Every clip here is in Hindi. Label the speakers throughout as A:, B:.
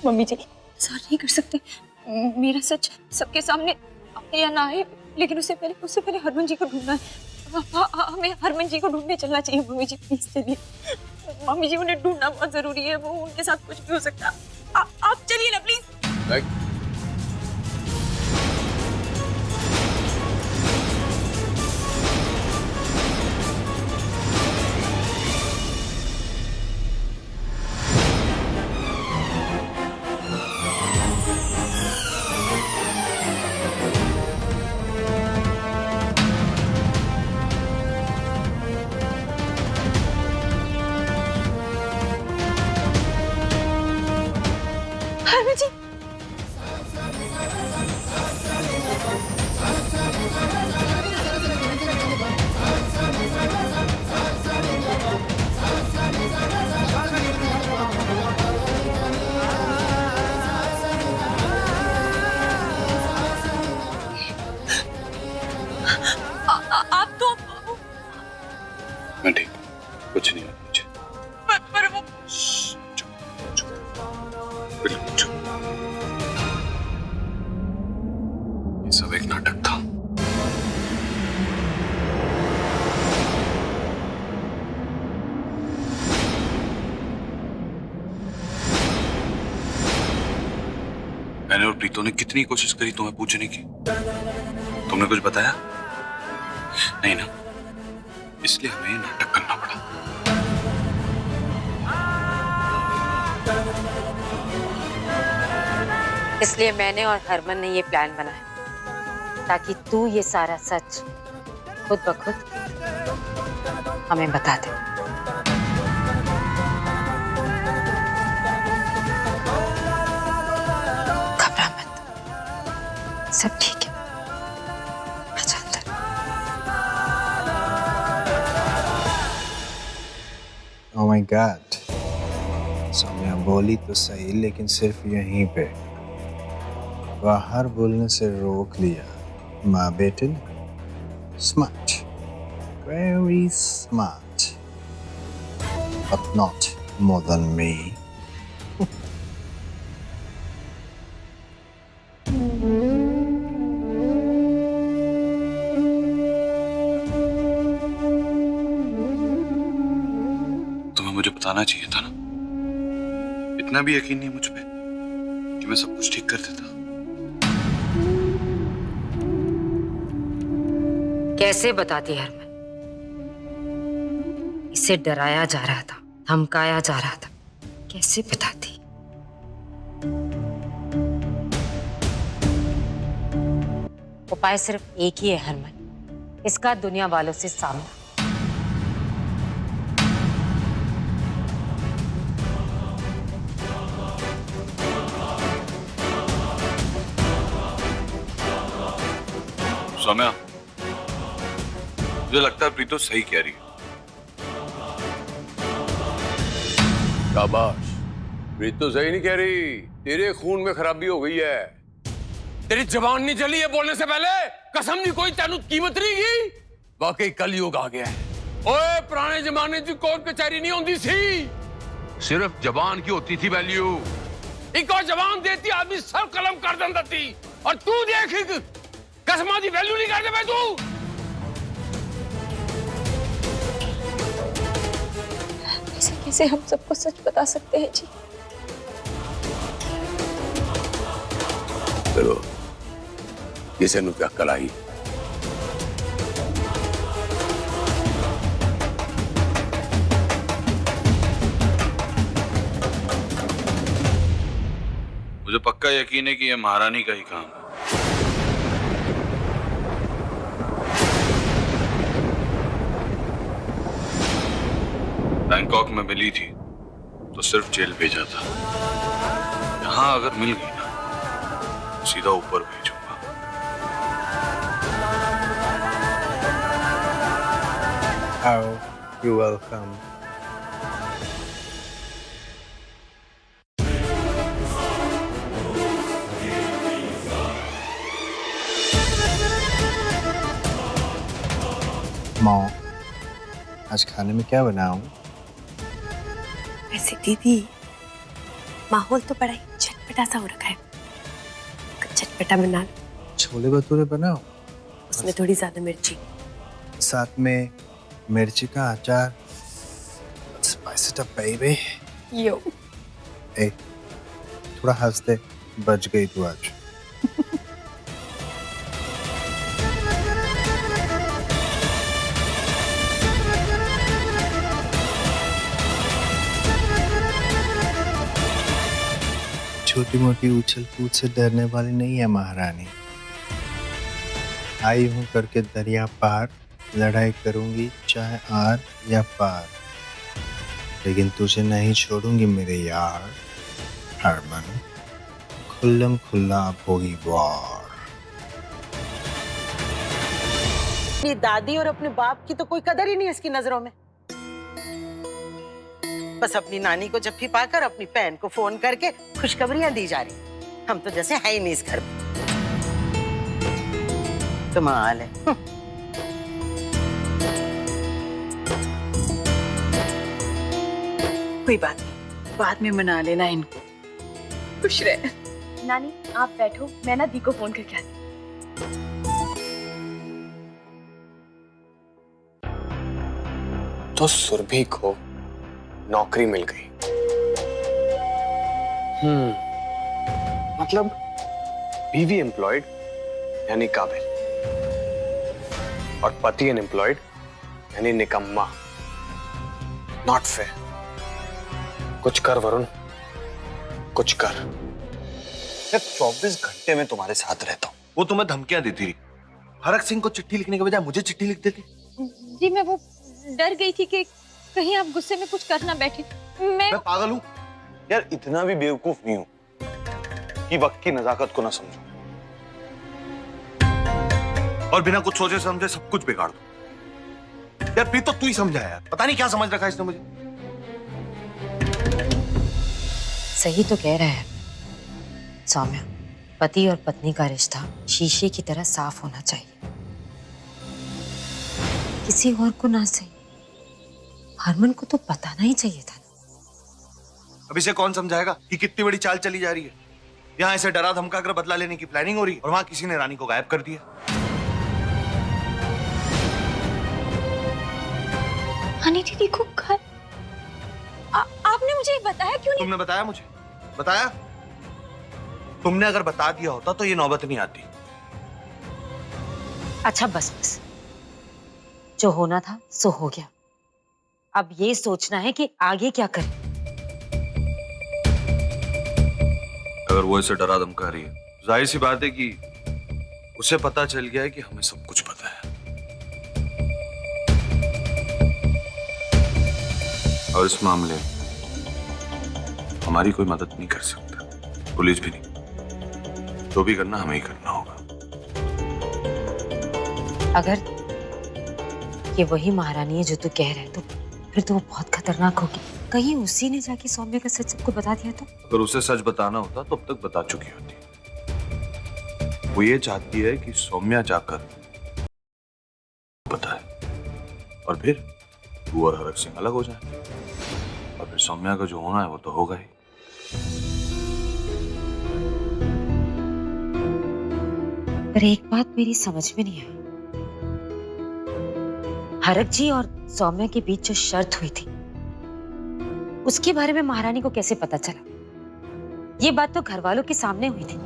A: मम्मी जी ऐसा नहीं कर सकते। मेरा सच सबके सामने आए या ना आए, लेकिन उससे पहले हरमन जी को ढूंढना है। हमें हरमन जी को ढूंढने चलना चाहिए। मम्मी जी प्लीज चलिए। मम्मी जी उन्हें ढूंढना बहुत जरूरी है, वो उनके साथ कुछ भी हो सकता है। आप चलिए ना प्लीज। हरमन जी आप तो
B: मैं ठीक हूँ, कुछ नहीं हुआ मुझे।
A: पर वो
B: बिल्कुल चुप। ये सब एक नाटक था। मैंने और प्रीतो ने कितनी कोशिश करी तुम्हें पूछने की, तुमने कुछ बताया नहीं ना, इसलिए हमें नाटक करना पड़ा।
C: इसलिए मैंने और हरमन ने ये प्लान बनाया ताकि तू ये सारा सच खुद ब खुद हमें बता दे। घबरा मत, सब ठीक है। अच्छा अंदर।
D: Oh my God, सौम्या बोली तो सही, लेकिन सिर्फ यहीं पे। बाहर बोलने से रोक लिया। माँ बेटे smart, very smart, but not more than me.
B: तुम्हें मुझे बताना चाहिए था ना, इतना भी यकीन नहीं मुझ पे कि मैं सब कुछ ठीक कर देता।
C: कैसे बताती हरमन? इसे डराया जा रहा था, धमकाया जा रहा था, कैसे बताती? उपाय सिर्फ एक ही है हरमन, इसका दुनिया वालों से सामना।
B: सौम्या, मुझे लगता है प्रीतो सही कह रही है।
E: शाबाश, प्रीतो सही नहीं कह रही। तेरे खून में खराबी हो गई है। तेरी जबान नहीं चली है बोलने से पहले। कसम नहीं कोई तेनू कीमत नहीं की। वाकई कलयुग आ गया है। ओए पुराने जमाने की कोर्ट कचहरी नहीं होती सी, सिर्फ जबान की होती थी वैल्यू। एक और जबान देती आदमी सब कलम कर देता थी। और तू देख कसमां की वैल्यू नहीं करते भाई तू।
A: ऐसे कैसे हम सबको सच बता सकते हैं जी?
E: चलो किसी नु क्या अक्ल आई?
B: मुझे पक्का यकीन है कि यह महारानी का ही काम है। बैंकॉक में मिली थी तो सिर्फ जेल भेजा था। यहां अगर मिल गई ना, सीधा ऊपर भेजूंगा।
D: Oh, you're welcome. माँ, आज खाने में क्या बनाऊं?
F: वैसे दीदी, माहौल तो बड़ा ही चटपटा सा हो रखा है, कुछ चटपटा बना लो।
D: छोले भटूरे बनाओ,
F: उसमें थोड़ी ज्यादा मिर्ची।
D: साथ में मिर्ची का अचार। Spice it up baby.
F: Yo
D: ए, थोड़ा हंस दे, बच गई तू आज। छोटी मोटी उछल कूद से डरने वाली नहीं है महारानी। आई हूं करके दरिया पार, लड़ाई करूंगी चाहे आर या पार, लेकिन तुझे नहीं छोड़ूंगी मेरे यार। हरमन, खुल्लम खुल्ला अब होगी वार।
G: अपनी दादी और अपने बाप की तो कोई कदर ही नहीं है इसकी नजरों में। बस अपनी नानी को जफ्फी पाकर अपनी बहन को फोन करके खुशखबरियां दी जा रही। हम तो जैसे है ही नहीं इस घर में। कमाल है।
H: कोई बात नहीं, बाद में मना लेना इनको। खुश रहे।
F: नानी आप बैठो, मैं ना दी को फोन करके आती।
I: तो सुरभि को नौकरी मिल गई। मतलब बीवी एम्प्लॉयड यानी काबिल, और पति अनएम्प्लॉयड यानी निकम्मा। Not fair. कुछ कर वरुण, कुछ कर।
J: मैं 24 घंटे में तुम्हारे साथ रहता हूँ। वो तुम्हें धमकियां देती रही। हरक सिंह को चिट्ठी लिखने के बजाय मुझे चिट्ठी लिख देती।
A: जी मैं वो डर गई थी कि कहीं आप गुस्से में कुछ कर ना बैठे। मैं
J: पागल हूँ यार, इतना भी बेवकूफ नहीं हूँ कि वक्त की नजाकत को ना समझो और बिना कुछ सोचे समझे सब कुछ बिगाड़ दो। यार प्रीत, तो तू ही समझा यार, पता नहीं क्या समझ रखा है इसने मुझे।
C: सही तो कह रहा है सौम्या, पति और पत्नी का रिश्ता शीशे की तरह साफ होना चाहिए, किसी और को ना सही। हरमन को तो बताना ही चाहिए था।
J: अब इसे कौन समझाएगा कि कितनी बड़ी चाल चली जा रही है। यहाँ इसे डरा धमका कर बदला लेने की प्लानिंग हो रही है और वहां किसी ने रानी को गायब कर दिया।
A: हनी दीदी को घर आपने मुझे बताया क्यों नहीं?
J: तुमने बताया मुझे? बताया? तुमने अगर बता दिया होता तो ये नौबत नहीं आती।
C: अच्छा बस बस, जो होना था सो हो गया। अब ये सोचना है कि आगे क्या करें।
B: अगर वो इसे डरा धमका रही है, जाहिर सी बात है कि उसे पता चल गया है कि हमें सब कुछ पता है। और इस मामले में हमारी कोई मदद नहीं कर सकता, पुलिस भी नहीं। जो भी करना हमें ही करना होगा।
C: अगर ये वही महारानी है जो तू कह रहा है, तो फिर तो वो बहुत खतरनाक होगी। कहीं उसी ने जाके सौम्या का सच सबको बता दिया तो?
B: अगर उसे सच बताना होता तो अब तक बता चुकी होती। वो ये चाहती है कि सौम्या जाकर बताए और फिर तू और हरक सिंह अलग हो जाए, और फिर सौम्या का जो होना है वो तो होगा ही।
C: पर एक बात मेरी समझ में नहीं आई, हरक जी और सौम्या के बीच जो शर्त हुई थी उसके बारे में महारानी को कैसे पता चला? ये बात तो घर वालों के सामने हुई थी,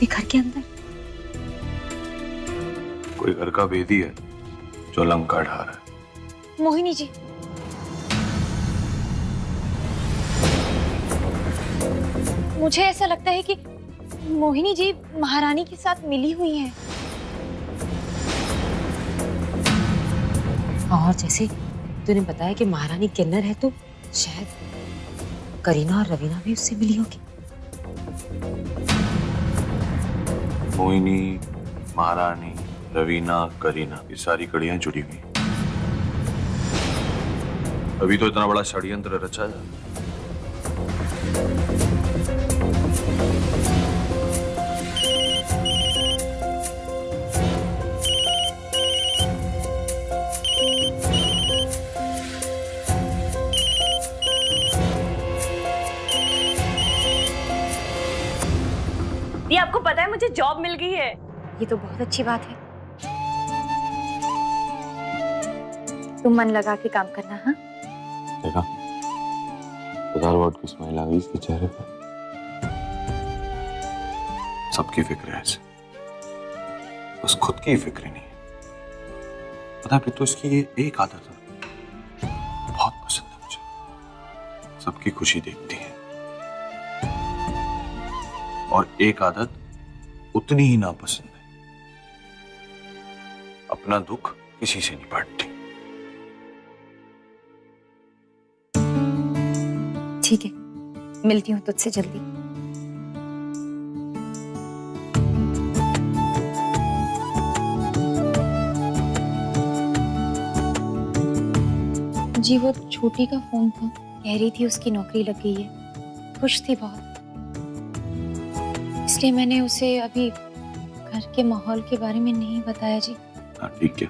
C: ये घर के अंदर।
B: कोई घर का भेदी है जो लंका ढा रहा है।
A: मोहिनी जी, मुझे ऐसा लगता है कि मोहिनी जी महारानी के साथ मिली हुई हैं।
C: और जैसे तूने बताया कि महारानी किन्नर है, तो शायद करीना और रवीना भी उससे मिली होगी।
B: मोहिनी, महारानी, रवीना, करीना, ये सारी कड़ियां जुड़ी हुई। अभी तो इतना बड़ा षड्यंत्र रचा है।
F: मुझे जॉब मिल गई है।
A: ये तो बहुत अच्छी बात है। तुम मन लगा के काम करना। हाँ,
B: देखा 1000 वॉट की स्माइल आ गई इसके चेहरे पे। सबकी फिक्र है ऐसे, बस खुद की फिक्र नहीं है। पता है तो इसकी ये एक आदत है, बहुत पसंद है मुझे। सबकी खुशी देखती है, और एक आदत उतनी ही नापसंद है, अपना दुख किसी से नहीं बांटती।
A: ठीक है, मिलती हूँ तुझसे जल्दी। जी वो छोटी का फोन था, कह रही थी उसकी नौकरी लग गई है। खुश थी बहुत, इसलिए मैंने उसे अभी घर के माहौल के बारे में नहीं बताया जी।
B: हाँ ठीक है,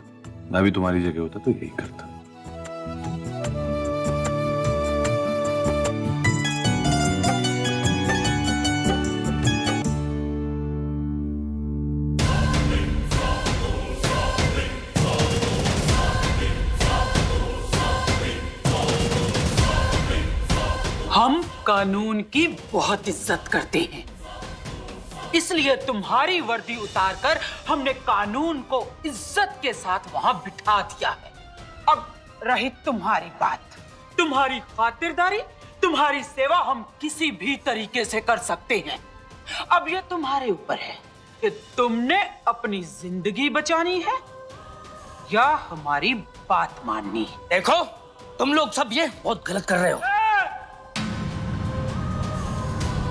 B: मैं भी तुम्हारी जगह होता तो यही करता।
H: हम कानून की बहुत इज्जत करते हैं, इसलिए तुम्हारी वर्दी उतारकर हमने कानून को इज्जत के साथ वहां बिठा दिया है। अब रही तुम्हारी बात, तुम्हारी खातिरदारी, तुम्हारी सेवा हम किसी भी तरीके से कर सकते हैं। अब ये तुम्हारे ऊपर है कि तुमने अपनी जिंदगी बचानी है या हमारी बात माननी है।
K: देखो तुम लोग सब ये बहुत गलत कर रहे हो।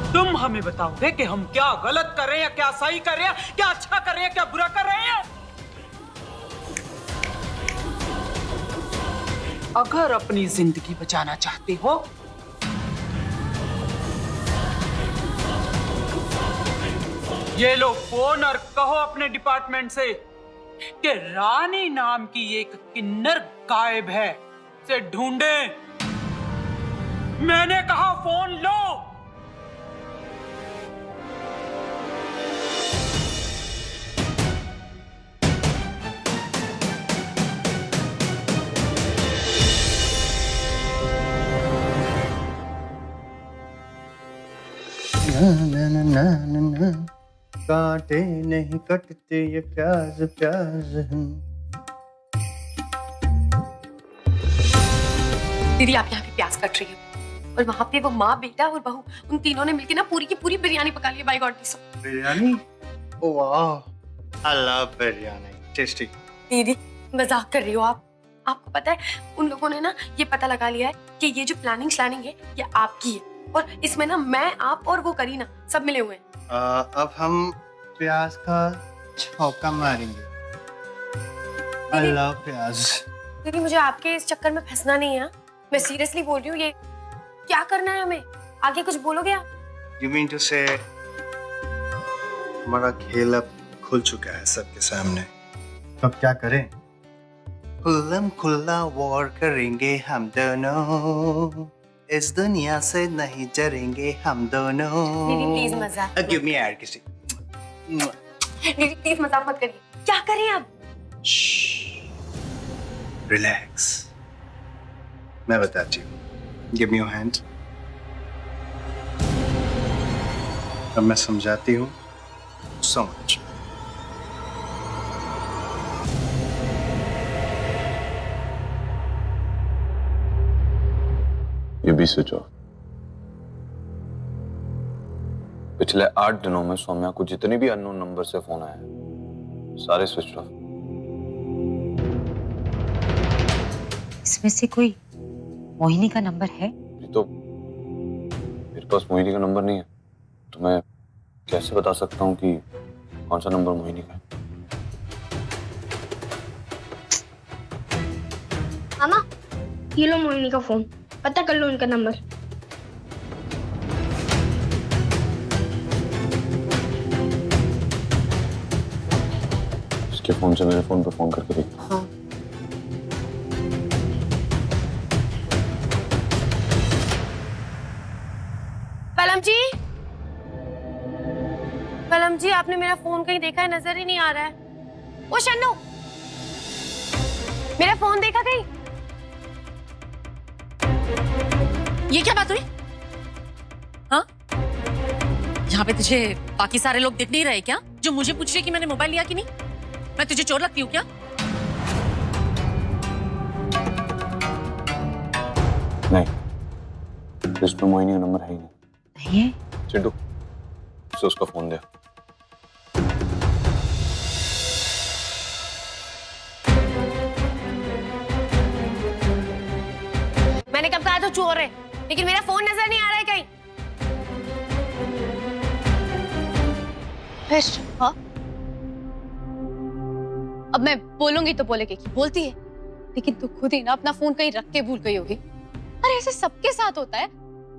H: तुम हमें बताओगे कि हम क्या गलत कर रहे हैं, क्या सही कर रहे हैं, क्या अच्छा कर रहे हैं, क्या बुरा कर रहे हैं। अगर अपनी जिंदगी बचाना चाहते हो ये लो फोन और कहो अपने डिपार्टमेंट से कि रानी नाम की एक किन्नर गायब है, उसे ढूंढे। मैंने कहा फोन लो।
D: कांटे नहीं कटते ये प्याज प्याज हैं।
F: दीदी आप यहाँ पे प्याज कट रही हो और वहाँ पे वो माँ बेटा और बहू उन तीनों ने मिलकर ना पूरी की पूरी बिरयानी पका ली है। बाय गॉड
D: बिरयानी, वाह आई लव बिरयानी, टेस्टी।
F: दीदी मजाक कर रही हो आप? आपको पता है उन लोगों ने ना ये पता लगा लिया है कि ये जो प्लानिंग है ये आपकी है, और इसमें ना मैं, आप और वो करीना सब मिले हुए हैं।
D: अब हम प्याज का छौका मारेंगे। आई लव प्याज।
F: दीदी मुझे आपके इस चक्कर में फंसना नहीं है, मैं सीरियसली बोल रही हूँ। ये क्या करना है हमें, आगे कुछ बोलोगे आप?
D: You mean to say हमारा खेल अब खुल चुका है सबके सामने, अब क्या करें? खुल्लम खुल्ला वॉर करेंगे हम दोनों, इस दुनिया से नहीं डरेंगे हम दोनों।
F: दीदी प्लीज मजाक
D: गिव मी एयर किसी।
F: दीदी प्लीज मजाक मत करिए। क्या करें अब?
D: रिलैक्स, मैं बताती हूँ। Give me your hand. अब मैं समझाती हूँ। So much.
B: ये भी स्विच ऑफ। पिछले 8 दिनों में सौम्या को जितने भी अननोन नंबर से फोन आए सारे स्विच ऑफ।
C: इसमें से कोई मोहिनी का नंबर है?
B: तो मेरे पास मोहिनी का नंबर नहीं है, तो मैं कैसे बता सकता हूँ कि कौन सा नंबर मोहिनी का है?
L: मामा ये लो मोहिनी का फोन, पता कर लो उनका नंबर।
B: उसके फोन से मेरे फोन पे फोन करके देख।
F: हाँ। पलम जी आपने मेरा फोन कहीं देखा है? नजर ही नहीं आ रहा है। ओ शन्नू, मेरा फोन देखा कहीं?
M: ये क्या बात हुई? हाँ, यहाँ पे तुझे बाकी सारे लोग दिख नहीं रहे क्या, जो मुझे पूछ रहे कि मैंने मोबाइल लिया कि नहीं? मैं तुझे चोर लगती हूँ क्या?
B: नहीं, इस पे मोहिनी का नंबर है ही नहीं।
C: नहीं है?
B: चिंटू, उसे उसका फोन दे।
F: मैंने कब कहा था चोर है, लेकिन मेरा फोन नजर नहीं आ रहा है कहीं।
N: हाँ, अब मैं बोलूंगी तो बोलेगी कि बोलती है, लेकिन तू खुद ही ना अपना फोन कहीं रख के भूल गई होगी। अरे ऐसे सबके साथ होता है,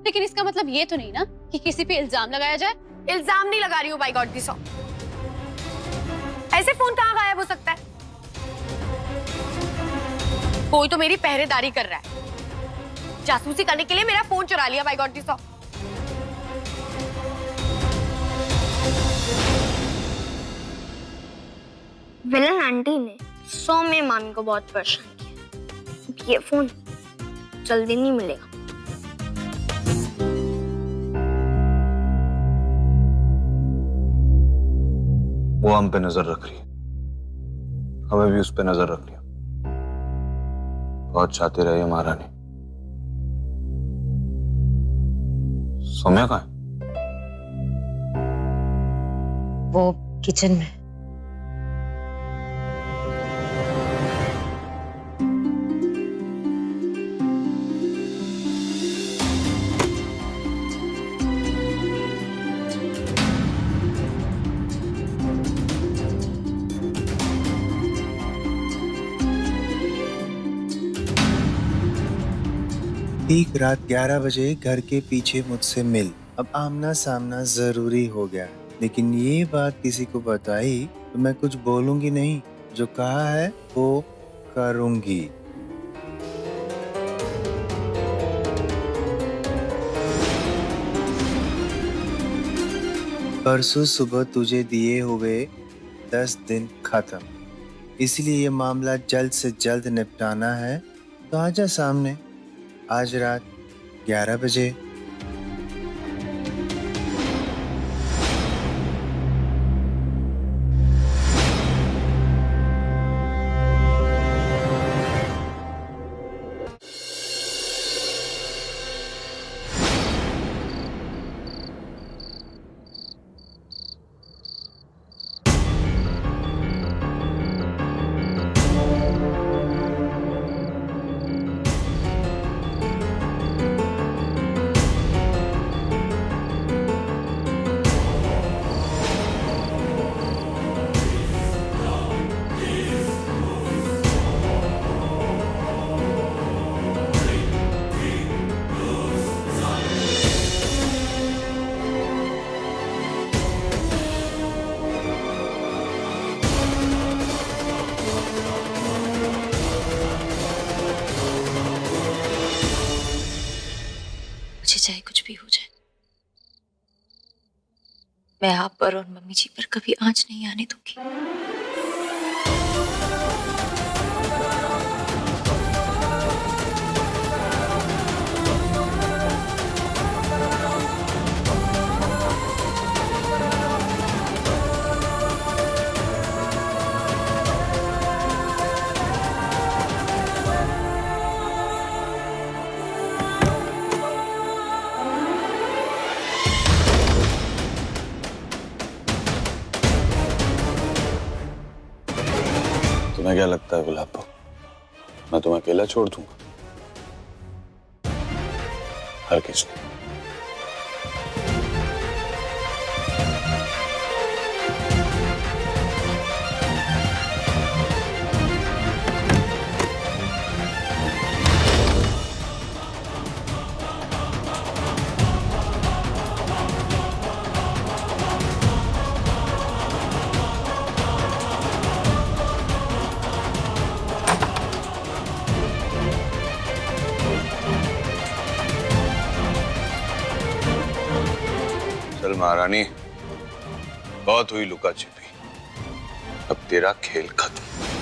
N: लेकिन इसका मतलब ये तो नहीं ना कि किसी पे इल्जाम लगाया जाए।
F: इल्जाम नहीं लगा रही हूँ, बाय गॉड दी सॉ। ऐसे फोन कहाँ गायब हो सकता है? कोई तो मेरी पहरेदारी कर रहा है, जासूसी करने के लिए मेरा फोन चुरा लिया, बाय गॉड दी सॉ।
L: विलन आंटी ने सौम्य मामी को बहुत परेशान किया। ये फोन जल्दी नहीं मिलेगा।
B: वो हम पे नजर रख रही है, हमें भी उस पे नजर रख लिया। बहुत चाहती रही महारानी। सौम्या कहाँ है?
C: वो किचन में।
D: ठीक रात 11 बजे घर के पीछे मुझसे मिल। अब आमना सामना जरूरी हो गया, लेकिन ये बात किसी को बताई तो मैं कुछ बोलूंगी नहीं। जो कहा है वो करूंगी। परसों सुबह तुझे दिए हुए 10 दिन खत्म, इसलिए ये मामला जल्द से जल्द निपटाना है। तो आजा सामने आज रात 11 बजे।
A: मुझे चाहे कुछ भी हो जाए, मैं आप पर और मम्मी जी पर कभी आंच नहीं आने दूंगी।
B: तुम्हें क्या लगता है गुलाब, मैं तुम्हें अकेला छोड़ दूंगा? हर किसने। चल महारानी, बहुत हुई लुका छिपी, अब तेरा खेल खत्म।